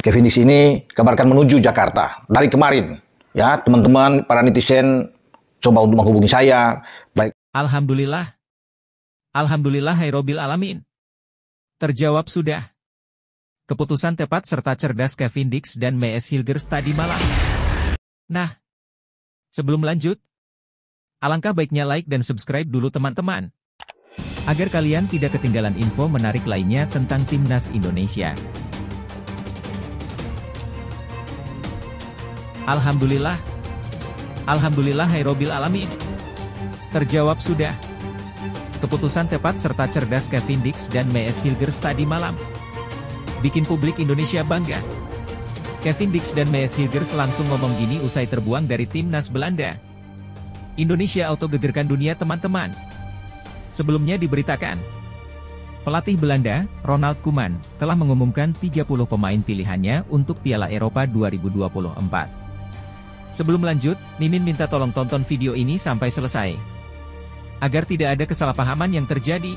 Kevin Dix ini kabarkan menuju Jakarta dari kemarin. Ya, teman-teman para netizen coba untuk menghubungi saya. Baik. Alhamdulillah. Alhamdulillahirobbil alamin. Terjawab sudah. Keputusan tepat serta cerdas Kevin Dix dan Mees Hilgers tadi malam. Nah, sebelum lanjut, alangkah baiknya like dan subscribe dulu teman-teman, agar kalian tidak ketinggalan info menarik lainnya tentang Timnas Indonesia. Alhamdulillah. Alhamdulillahirobbil alamin. Terjawab sudah. Keputusan tepat serta cerdas Kevin Dix dan Mees Hilgers tadi malam bikin publik Indonesia bangga. Kevin Dix dan Mees Hilgers langsung ngomong gini usai terbuang dari Timnas Belanda. Indonesia auto gegerkan dunia teman-teman. Sebelumnya diberitakan, pelatih Belanda, Ronald Koeman, telah mengumumkan 30 pemain pilihannya untuk Piala Eropa 2024. Sebelum lanjut, Mimin minta tolong tonton video ini sampai selesai, agar tidak ada kesalahpahaman yang terjadi.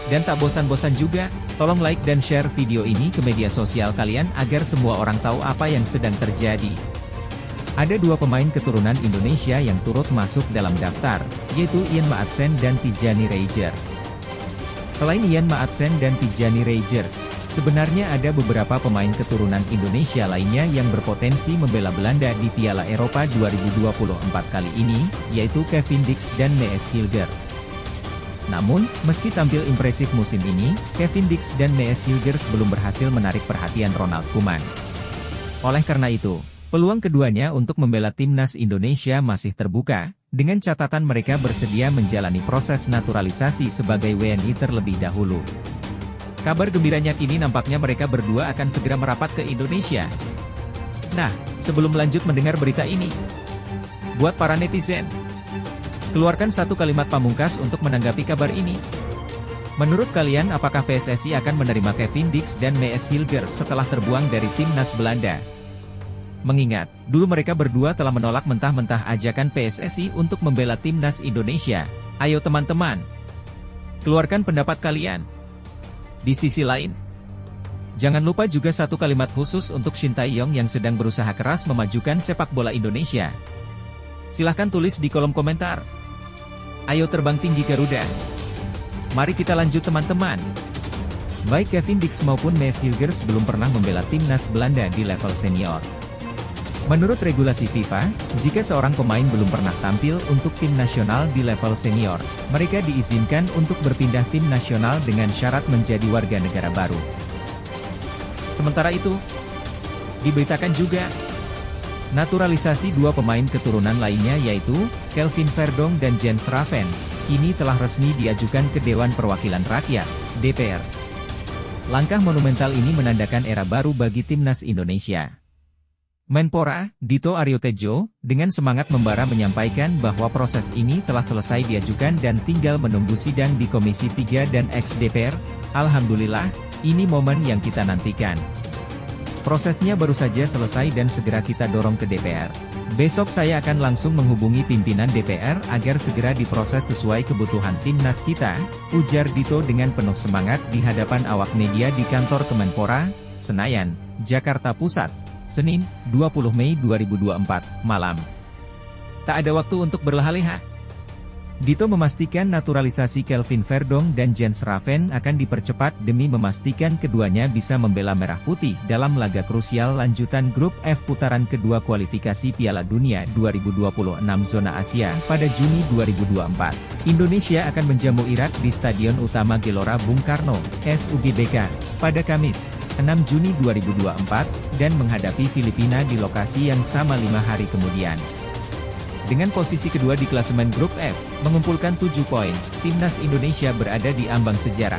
Dan tak bosan-bosan juga, tolong like dan share video ini ke media sosial kalian agar semua orang tahu apa yang sedang terjadi. Ada dua pemain keturunan Indonesia yang turut masuk dalam daftar, yaitu Ian Maatsen dan Tijani Reijers. Selain Ian Maatsen dan Tijani Reijers, sebenarnya ada beberapa pemain keturunan Indonesia lainnya yang berpotensi membela Belanda di Piala Eropa 2024 kali ini, yaitu Kevin Dix dan Mees Hilgers. Namun, meski tampil impresif musim ini, Kevin Dix dan Mees Hilgers belum berhasil menarik perhatian Ronald Koeman. Oleh karena itu, peluang keduanya untuk membela Timnas Indonesia masih terbuka, dengan catatan mereka bersedia menjalani proses naturalisasi sebagai WNI terlebih dahulu. Kabar gembiranya kini nampaknya mereka berdua akan segera merapat ke Indonesia. Nah, sebelum lanjut mendengar berita ini, buat para netizen, keluarkan satu kalimat pamungkas untuk menanggapi kabar ini. Menurut kalian apakah PSSI akan menerima Kevin Dix dan Mees Hilgers setelah terbuang dari Timnas Belanda? Mengingat, dulu mereka berdua telah menolak mentah-mentah ajakan PSSI untuk membela Timnas Indonesia. Ayo teman-teman, keluarkan pendapat kalian. Di sisi lain, jangan lupa juga satu kalimat khusus untuk Shin Tae-yong yang sedang berusaha keras memajukan sepak bola Indonesia. Silahkan tulis di kolom komentar. Ayo terbang tinggi Garuda. Mari kita lanjut teman-teman. Baik Kevin Dix maupun Mees Hilgers belum pernah membela Timnas Belanda di level senior. Menurut regulasi FIFA, jika seorang pemain belum pernah tampil untuk tim nasional di level senior, mereka diizinkan untuk berpindah tim nasional dengan syarat menjadi warga negara baru. Sementara itu, diberitakan juga, naturalisasi dua pemain keturunan lainnya yaitu, Kelvin Verdonk dan Jens Raven, kini telah resmi diajukan ke Dewan Perwakilan Rakyat, DPR. Langkah monumental ini menandakan era baru bagi Timnas Indonesia. Menpora, Dito Aryo Tejo, dengan semangat membara menyampaikan bahwa proses ini telah selesai diajukan dan tinggal menunggu sidang di Komisi 3 dan ex-DPR. Alhamdulillah, ini momen yang kita nantikan. Prosesnya baru saja selesai dan segera kita dorong ke DPR. Besok saya akan langsung menghubungi pimpinan DPR agar segera diproses sesuai kebutuhan Timnas kita, ujar Dito dengan penuh semangat di hadapan awak media di kantor Kemenpora, Senayan, Jakarta Pusat, Senin, 20 Mei 2024, malam. Tak ada waktu untuk berleha-leha. Dito memastikan naturalisasi Kelvin Verdonk dan Jens Raven akan dipercepat demi memastikan keduanya bisa membela Merah Putih dalam laga krusial lanjutan grup F putaran kedua kualifikasi Piala Dunia 2026 zona Asia pada Juni 2024. Indonesia akan menjamu Irak di Stadion Utama Gelora Bung Karno, SUGBK, pada Kamis, 6 Juni 2024, dan menghadapi Filipina di lokasi yang sama 5 hari kemudian. Dengan posisi kedua di klasemen grup F, mengumpulkan 7 poin, Timnas Indonesia berada di ambang sejarah.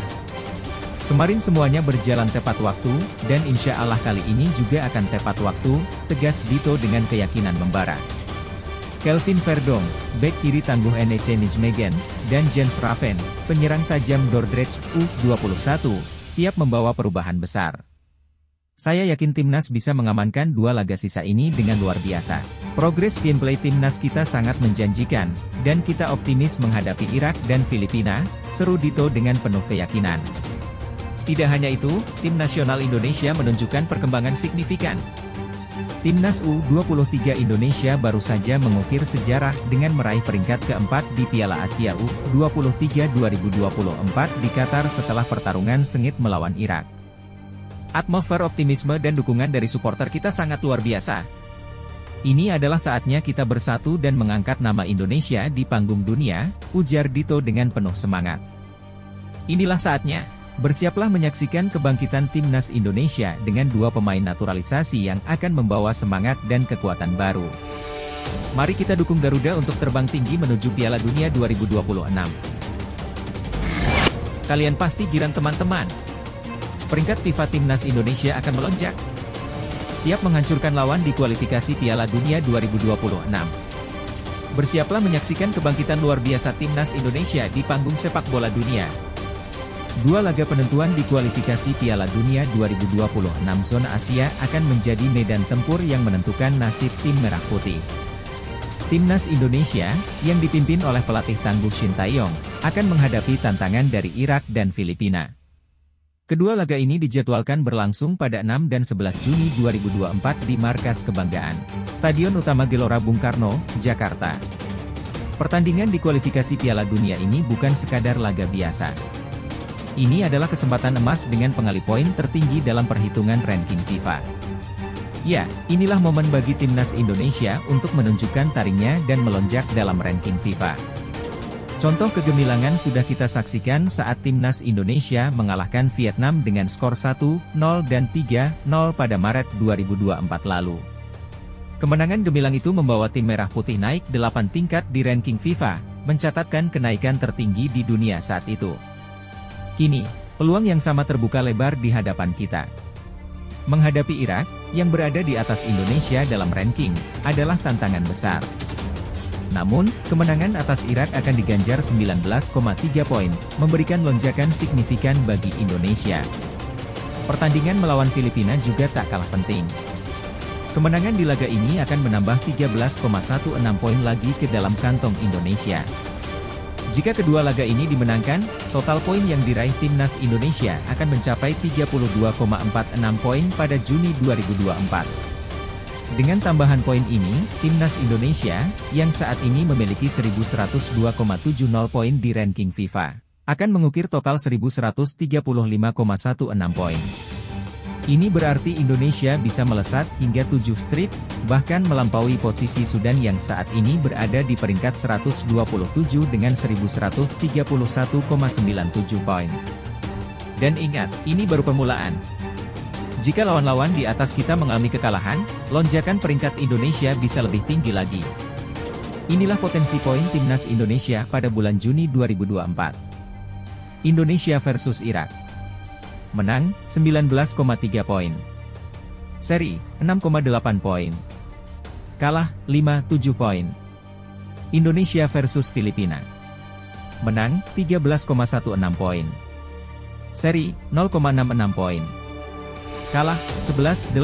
Kemarin semuanya berjalan tepat waktu, dan insya Allah kali ini juga akan tepat waktu, tegas Dito dengan keyakinan membara. Kelvin Verdonk, bek kiri tangguh NEC Nijmegen, dan Jens Raven, penyerang tajam Dordrecht U21, siap membawa perubahan besar. Saya yakin Timnas bisa mengamankan 2 laga sisa ini dengan luar biasa. Progres gameplay Timnas kita sangat menjanjikan, dan kita optimis menghadapi Irak dan Filipina, seru Dito dengan penuh keyakinan. Tidak hanya itu, tim nasional Indonesia menunjukkan perkembangan signifikan. Timnas U23 Indonesia baru saja mengukir sejarah dengan meraih peringkat keempat di Piala Asia U23 2024 di Qatar setelah pertarungan sengit melawan Irak. Atmosfer optimisme dan dukungan dari supporter kita sangat luar biasa. Ini adalah saatnya kita bersatu dan mengangkat nama Indonesia di panggung dunia, ujar Dito dengan penuh semangat. Inilah saatnya. Bersiaplah menyaksikan kebangkitan Timnas Indonesia dengan dua pemain naturalisasi yang akan membawa semangat dan kekuatan baru. Mari kita dukung Garuda untuk terbang tinggi menuju Piala Dunia 2026. Kalian pasti girang teman-teman. Peringkat FIFA Timnas Indonesia akan melonjak. Siap menghancurkan lawan di kualifikasi Piala Dunia 2026. Bersiaplah menyaksikan kebangkitan luar biasa Timnas Indonesia di panggung sepak bola dunia. Dua laga penentuan di kualifikasi Piala Dunia 2026 zona Asia akan menjadi medan tempur yang menentukan nasib tim Merah Putih. Timnas Indonesia, yang dipimpin oleh pelatih tangguh Shin Tae-yong, akan menghadapi tantangan dari Irak dan Filipina. Kedua laga ini dijadwalkan berlangsung pada 6 dan 11 Juni 2024 di Markas Kebanggaan, Stadion Utama Gelora Bung Karno, Jakarta. Pertandingan di kualifikasi Piala Dunia ini bukan sekadar laga biasa. Ini adalah kesempatan emas dengan penggali poin tertinggi dalam perhitungan ranking FIFA. Ya, inilah momen bagi Timnas Indonesia untuk menunjukkan taringnya dan melonjak dalam ranking FIFA. Contoh kegemilangan sudah kita saksikan saat Timnas Indonesia mengalahkan Vietnam dengan skor 1-0 dan 3-0 pada Maret 2024 lalu. Kemenangan gemilang itu membawa tim Merah Putih naik 8 tingkat di ranking FIFA, mencatatkan kenaikan tertinggi di dunia saat itu. Kini, peluang yang sama terbuka lebar di hadapan kita. Menghadapi Irak, yang berada di atas Indonesia dalam ranking, adalah tantangan besar. Namun, kemenangan atas Irak akan diganjar 19,3 poin, memberikan lonjakan signifikan bagi Indonesia. Pertandingan melawan Filipina juga tak kalah penting. Kemenangan di laga ini akan menambah 13,16 poin lagi ke dalam kantong Indonesia. Jika kedua laga ini dimenangkan, total poin yang diraih Timnas Indonesia akan mencapai 32,46 poin pada Juni 2024. Dengan tambahan poin ini, Timnas Indonesia, yang saat ini memiliki 1102,70 poin di ranking FIFA, akan mengukir total 1135,16 poin. Ini berarti Indonesia bisa melesat hingga 7 strip, bahkan melampaui posisi Sudan yang saat ini berada di peringkat 127 dengan 1131,97 poin. Dan ingat, ini baru permulaan. Jika lawan-lawan di atas kita mengalami kekalahan, lonjakan peringkat Indonesia bisa lebih tinggi lagi. Inilah potensi poin Timnas Indonesia pada bulan Juni 2024. Indonesia versus Irak. Menang, 19,3 poin. Seri, 6,8 poin. Kalah, 5,7 poin. Indonesia versus Filipina. Menang, 13,16 poin. Seri, 0,66 poin. Kalah, 11,84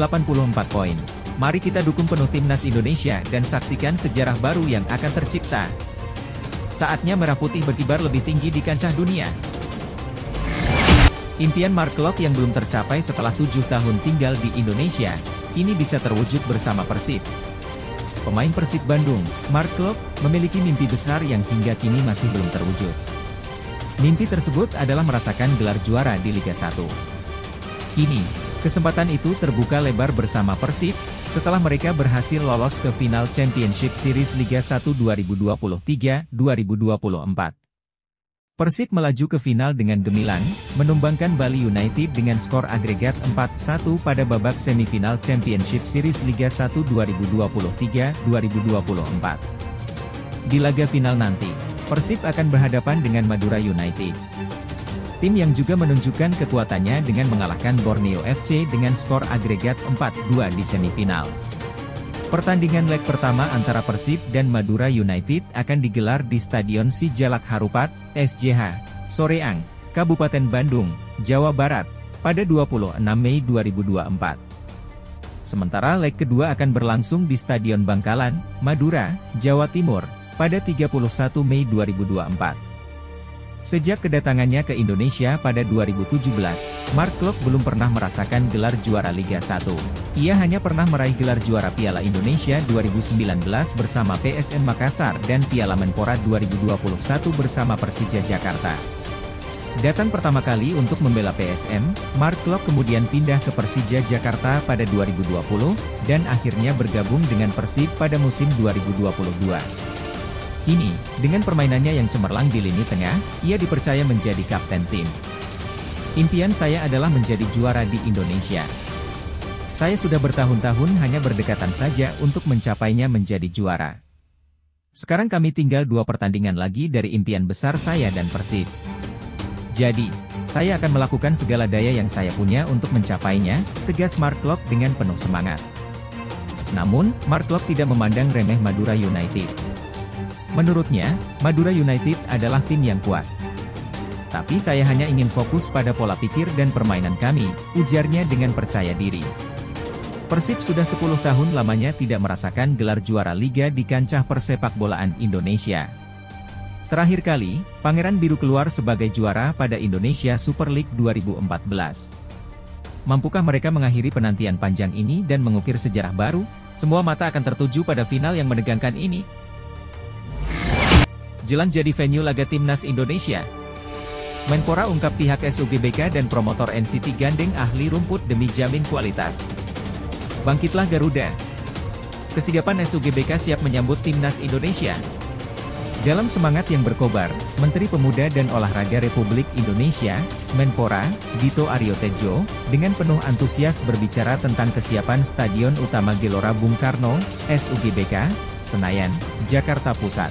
poin. Mari kita dukung penuh Timnas Indonesia dan saksikan sejarah baru yang akan tercipta. Saatnya Merah Putih berkibar lebih tinggi di kancah dunia. Impian Mark Klok yang belum tercapai setelah 7 tahun tinggal di Indonesia, kini bisa terwujud bersama Persib. Pemain Persib Bandung, Mark Klok, memiliki mimpi besar yang hingga kini masih belum terwujud. Mimpi tersebut adalah merasakan gelar juara di Liga 1. Kini, kesempatan itu terbuka lebar bersama Persib, setelah mereka berhasil lolos ke final Championship Series Liga 1 2023-2024. Persib melaju ke final dengan gemilang, menumbangkan Bali United dengan skor agregat 4-1 pada babak semifinal Championship Series Liga 1 2023-2024. Di laga final nanti, Persib akan berhadapan dengan Madura United. Tim yang juga menunjukkan kekuatannya dengan mengalahkan Borneo FC dengan skor agregat 4-2 di semifinal. Pertandingan leg pertama antara Persib dan Madura United akan digelar di Stadion Sijalak Harupat, SJH, Soreang, Kabupaten Bandung, Jawa Barat, pada 26 Mei 2024. Sementara leg kedua akan berlangsung di Stadion Bangkalan, Madura, Jawa Timur, pada 31 Mei 2024. Sejak kedatangannya ke Indonesia pada 2017, Mark Klok belum pernah merasakan gelar juara Liga 1. Ia hanya pernah meraih gelar juara Piala Indonesia 2019 bersama PSM Makassar dan Piala Menpora 2021 bersama Persija Jakarta. Datang pertama kali untuk membela PSM, Mark Klok kemudian pindah ke Persija Jakarta pada 2020, dan akhirnya bergabung dengan Persib pada musim 2022. Kini, dengan permainannya yang cemerlang di lini tengah, ia dipercaya menjadi kapten tim. Impian saya adalah menjadi juara di Indonesia. Saya sudah bertahun-tahun hanya berdekatan saja untuk mencapainya menjadi juara. Sekarang kami tinggal 2 pertandingan lagi dari impian besar saya dan Persib. Jadi, saya akan melakukan segala daya yang saya punya untuk mencapainya, tegas Mark Klok dengan penuh semangat. Namun, Mark Klok tidak memandang remeh Madura United. Menurutnya, Madura United adalah tim yang kuat. Tapi saya hanya ingin fokus pada pola pikir dan permainan kami, ujarnya dengan percaya diri. Persib sudah 10 tahun lamanya tidak merasakan gelar juara Liga di kancah persepakbolaan Indonesia. Terakhir kali, Pangeran Biru keluar sebagai juara pada Indonesia Super League 2014. Mampukah mereka mengakhiri penantian panjang ini dan mengukir sejarah baru? Semua mata akan tertuju pada final yang menegangkan ini. Jelang jadi venue laga Timnas Indonesia. Menpora ungkap pihak SUGBK dan promotor NCT gandeng ahli rumput demi jamin kualitas. Bangkitlah Garuda. Kesigapan SUGBK siap menyambut Timnas Indonesia. Dalam semangat yang berkobar, Menteri Pemuda dan Olahraga Republik Indonesia, Menpora, Dito Aryo Tejo, dengan penuh antusias berbicara tentang kesiapan Stadion Utama Gelora Bung Karno, SUGBK, Senayan, Jakarta Pusat.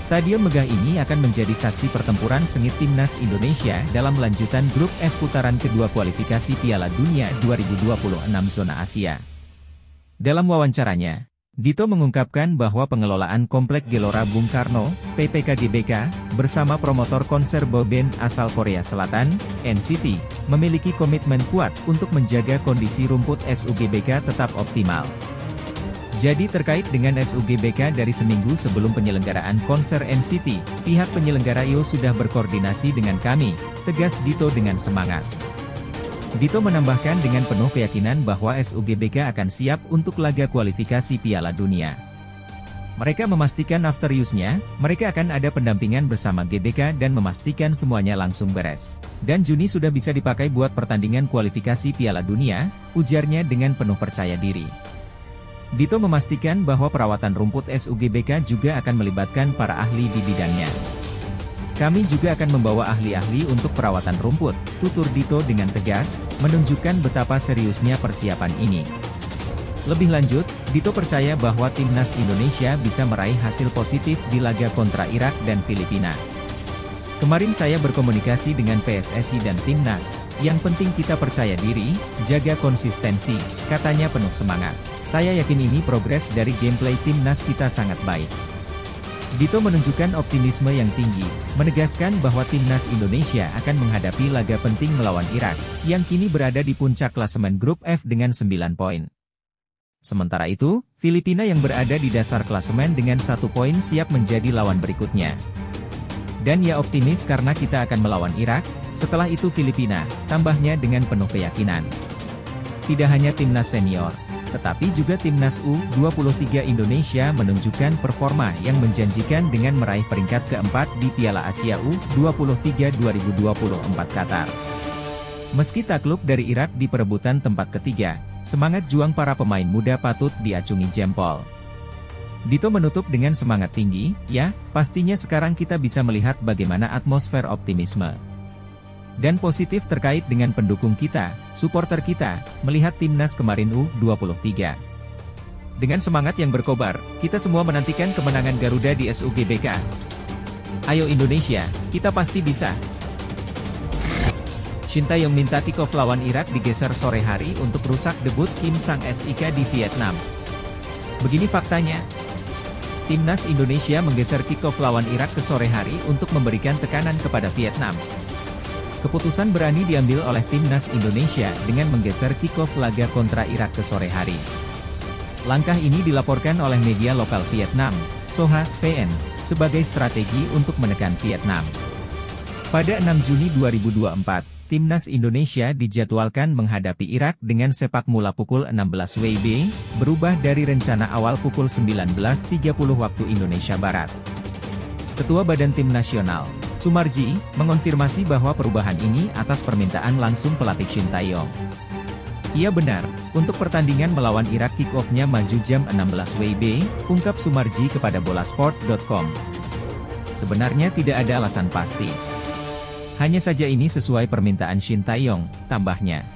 Stadion megah ini akan menjadi saksi pertempuran sengit Timnas Indonesia dalam lanjutan Grup F putaran kedua kualifikasi Piala Dunia 2026 Zona Asia. Dalam wawancaranya, Dito mengungkapkan bahwa pengelolaan Komplek Gelora Bung Karno, PPKGBK, bersama promotor konser boy band asal Korea Selatan, NCT, memiliki komitmen kuat untuk menjaga kondisi rumput SUGBK tetap optimal. Jadi terkait dengan SUGBK dari seminggu sebelum penyelenggaraan konser NCT, pihak penyelenggara IO sudah berkoordinasi dengan kami, tegas Dito dengan semangat. Dito menambahkan dengan penuh keyakinan bahwa SUGBK akan siap untuk laga kualifikasi Piala Dunia. Mereka memastikan after use-nya, mereka akan ada pendampingan bersama GBK dan memastikan semuanya langsung beres. Dan Juni sudah bisa dipakai buat pertandingan kualifikasi Piala Dunia, ujarnya dengan penuh percaya diri. Dito memastikan bahwa perawatan rumput SUGBK juga akan melibatkan para ahli di bidangnya. Kami juga akan membawa ahli-ahli untuk perawatan rumput, tutur Dito dengan tegas, menunjukkan betapa seriusnya persiapan ini. Lebih lanjut, Dito percaya bahwa Timnas Indonesia bisa meraih hasil positif di laga kontra Irak dan Filipina. Kemarin saya berkomunikasi dengan PSSI dan Timnas, yang penting kita percaya diri, jaga konsistensi, katanya penuh semangat. Saya yakin ini progres dari gameplay Timnas kita sangat baik. Dito menunjukkan optimisme yang tinggi, menegaskan bahwa Timnas Indonesia akan menghadapi laga penting melawan Irak, yang kini berada di puncak klasemen Grup F dengan 9 poin. Sementara itu, Filipina yang berada di dasar klasemen dengan 1 poin siap menjadi lawan berikutnya. Dan ia optimis karena kita akan melawan Irak, setelah itu Filipina, tambahnya dengan penuh keyakinan. Tidak hanya Timnas senior, tetapi juga Timnas U23 Indonesia menunjukkan performa yang menjanjikan dengan meraih peringkat keempat di Piala Asia U23 2024 Qatar. Meski takluk dari Irak di perebutan tempat ketiga, semangat juang para pemain muda patut diacungi jempol. Dito menutup dengan semangat tinggi, ya, pastinya sekarang kita bisa melihat bagaimana atmosfer optimisme dan positif terkait dengan pendukung kita, supporter kita, melihat Timnas kemarin U23. Dengan semangat yang berkobar, kita semua menantikan kemenangan Garuda di SUGBK. Ayo Indonesia, kita pasti bisa. Shin Tae-yong minta kick-off lawan Irak digeser sore hari untuk rusak debut Kim Sang-sik di Vietnam. Begini faktanya. Timnas Indonesia menggeser kick-off lawan Irak ke sore hari untuk memberikan tekanan kepada Vietnam. Keputusan berani diambil oleh Timnas Indonesia dengan menggeser kick-off laga kontra Irak ke sore hari. Langkah ini dilaporkan oleh media lokal Vietnam, Soha VN, sebagai strategi untuk menekan Vietnam. Pada 6 Juni 2024, Timnas Indonesia dijadwalkan menghadapi Irak dengan sepak mula pukul 16 WIB, berubah dari rencana awal pukul 19.30 waktu Indonesia Barat. Ketua Badan Tim Nasional, Sumarji, mengonfirmasi bahwa perubahan ini atas permintaan langsung pelatih Shin Tae-yong. Ia benar, untuk pertandingan melawan Irak kick-off-nya maju jam 16 WIB, ungkap Sumarji kepada bolasport.com. Sebenarnya tidak ada alasan pasti. Hanya saja ini sesuai permintaan Shin Tae-yong, tambahnya.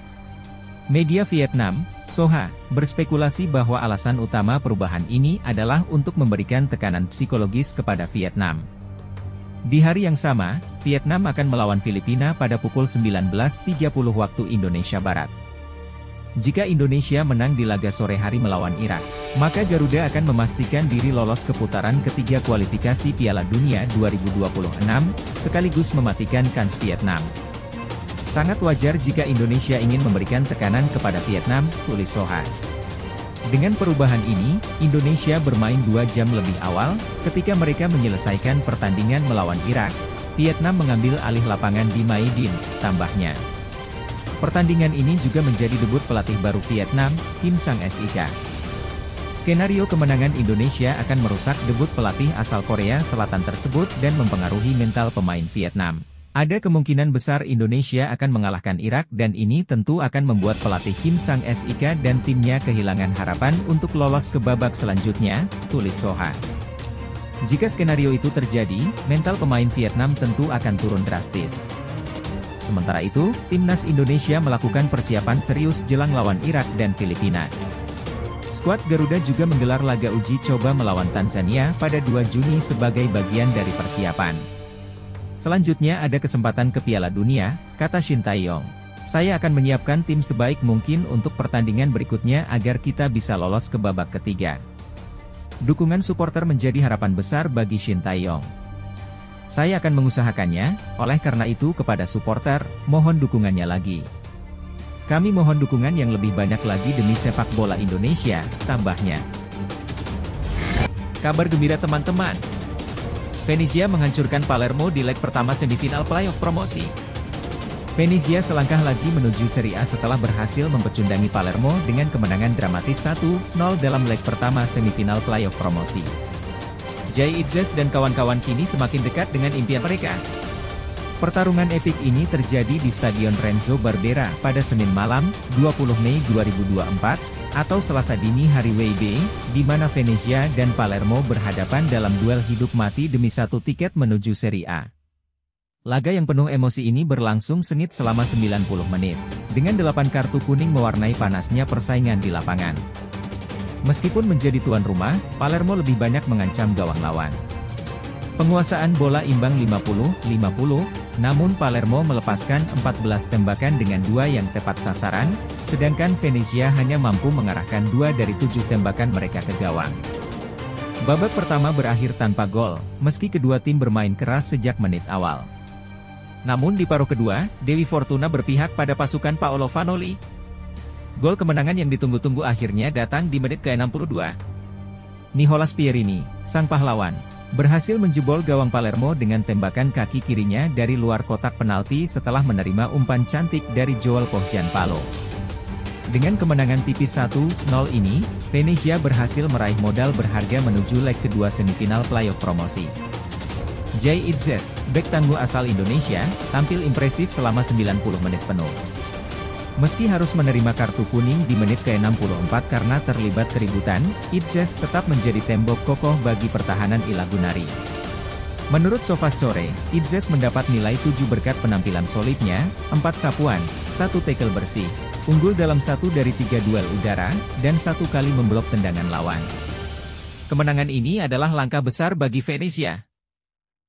Media Vietnam, Soha, berspekulasi bahwa alasan utama perubahan ini adalah untuk memberikan tekanan psikologis kepada Vietnam. Di hari yang sama, Vietnam akan melawan Filipina pada pukul 19.30 waktu Indonesia Barat. Jika Indonesia menang di laga sore hari melawan Irak, maka Garuda akan memastikan diri lolos ke putaran ketiga kualifikasi Piala Dunia 2026, sekaligus mematikan kans Vietnam. Sangat wajar jika Indonesia ingin memberikan tekanan kepada Vietnam, tulis Soha. Dengan perubahan ini, Indonesia bermain 2 jam lebih awal, ketika mereka menyelesaikan pertandingan melawan Irak. Vietnam mengambil alih lapangan di Maidin, tambahnya. Pertandingan ini juga menjadi debut pelatih baru Vietnam, Kim Sang-sik. Skenario kemenangan Indonesia akan merusak debut pelatih asal Korea Selatan tersebut dan mempengaruhi mental pemain Vietnam. Ada kemungkinan besar Indonesia akan mengalahkan Irak dan ini tentu akan membuat pelatih Kim Sang-sik dan timnya kehilangan harapan untuk lolos ke babak selanjutnya, tulis Soha. Jika skenario itu terjadi, mental pemain Vietnam tentu akan turun drastis. Sementara itu, Timnas Indonesia melakukan persiapan serius jelang lawan Irak dan Filipina. Skuad Garuda juga menggelar laga uji coba melawan Tanzania pada 2 Juni sebagai bagian dari persiapan. Selanjutnya ada kesempatan ke Piala Dunia, kata Shin Tae-yong. Saya akan menyiapkan tim sebaik mungkin untuk pertandingan berikutnya agar kita bisa lolos ke babak ketiga. Dukungan supporter menjadi harapan besar bagi Shin Tae-yong. Saya akan mengusahakannya, oleh karena itu kepada supporter, mohon dukungannya lagi. Kami mohon dukungan yang lebih banyak lagi demi sepak bola Indonesia, tambahnya. Kabar gembira teman-teman. Venezia menghancurkan Palermo di leg pertama semifinal playoff promosi. Venezia selangkah lagi menuju Serie A setelah berhasil mempecundangi Palermo dengan kemenangan dramatis 1-0 dalam leg pertama semifinal playoff promosi. Jay Itzes dan kawan-kawan kini semakin dekat dengan impian mereka. Pertarungan epik ini terjadi di Stadion Renzo Barbera pada Senin malam, 20 Mei 2024, atau Selasa dini hari WIB, di mana Venezia dan Palermo berhadapan dalam duel hidup mati demi 1 tiket menuju Serie A. Laga yang penuh emosi ini berlangsung sengit selama 90 menit, dengan 8 kartu kuning mewarnai panasnya persaingan di lapangan. Meskipun menjadi tuan rumah, Palermo lebih banyak mengancam gawang lawan. Penguasaan bola imbang 50-50, namun Palermo melepaskan 14 tembakan dengan 2 yang tepat sasaran, sedangkan Venezia hanya mampu mengarahkan 2 dari 7 tembakan mereka ke gawang. Babak pertama berakhir tanpa gol, meski kedua tim bermain keras sejak menit awal. Namun di paruh kedua, Dewi Fortuna berpihak pada pasukan Paolo Vanoli. Gol kemenangan yang ditunggu-tunggu akhirnya datang di menit ke-62. Nicolas Pierini, sang pahlawan, berhasil menjebol gawang Palermo dengan tembakan kaki kirinya dari luar kotak penalti setelah menerima umpan cantik dari Joel Pohjanpalo. Dengan kemenangan tipis 1-0 ini, Venezia berhasil meraih modal berharga menuju leg kedua semifinal playoff promosi. Jay Itzes, bek tangguh asal Indonesia, tampil impresif selama 90 menit penuh. Meski harus menerima kartu kuning di menit ke-64 karena terlibat keributan, Itzes tetap menjadi tembok kokoh bagi pertahanan Ilagunari. Menurut Sofascore, Itzes mendapat nilai 7 berkat penampilan solidnya, 4 sapuan, 1 tackle bersih, unggul dalam 1 dari 3 duel udara, dan 1 kali memblok tendangan lawan. Kemenangan ini adalah langkah besar bagi Venezia.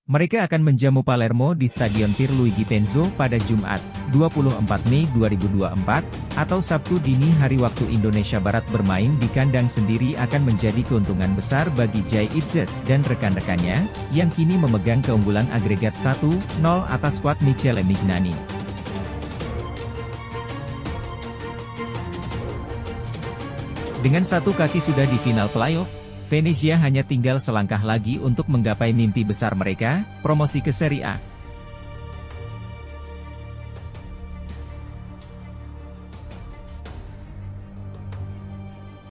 Mereka akan menjamu Palermo di Stadion Pierluigi Tenzo pada Jumat, 24 Mei 2024, atau Sabtu dini hari waktu Indonesia Barat. Bermain di kandang sendiri akan menjadi keuntungan besar bagi Jay Itzes dan rekan-rekannya, yang kini memegang keunggulan agregat 1-0 atas skuad Michele Mignani. Dengan 1 kaki sudah di final playoff, Venezia hanya tinggal selangkah lagi untuk menggapai mimpi besar mereka, promosi ke Serie A.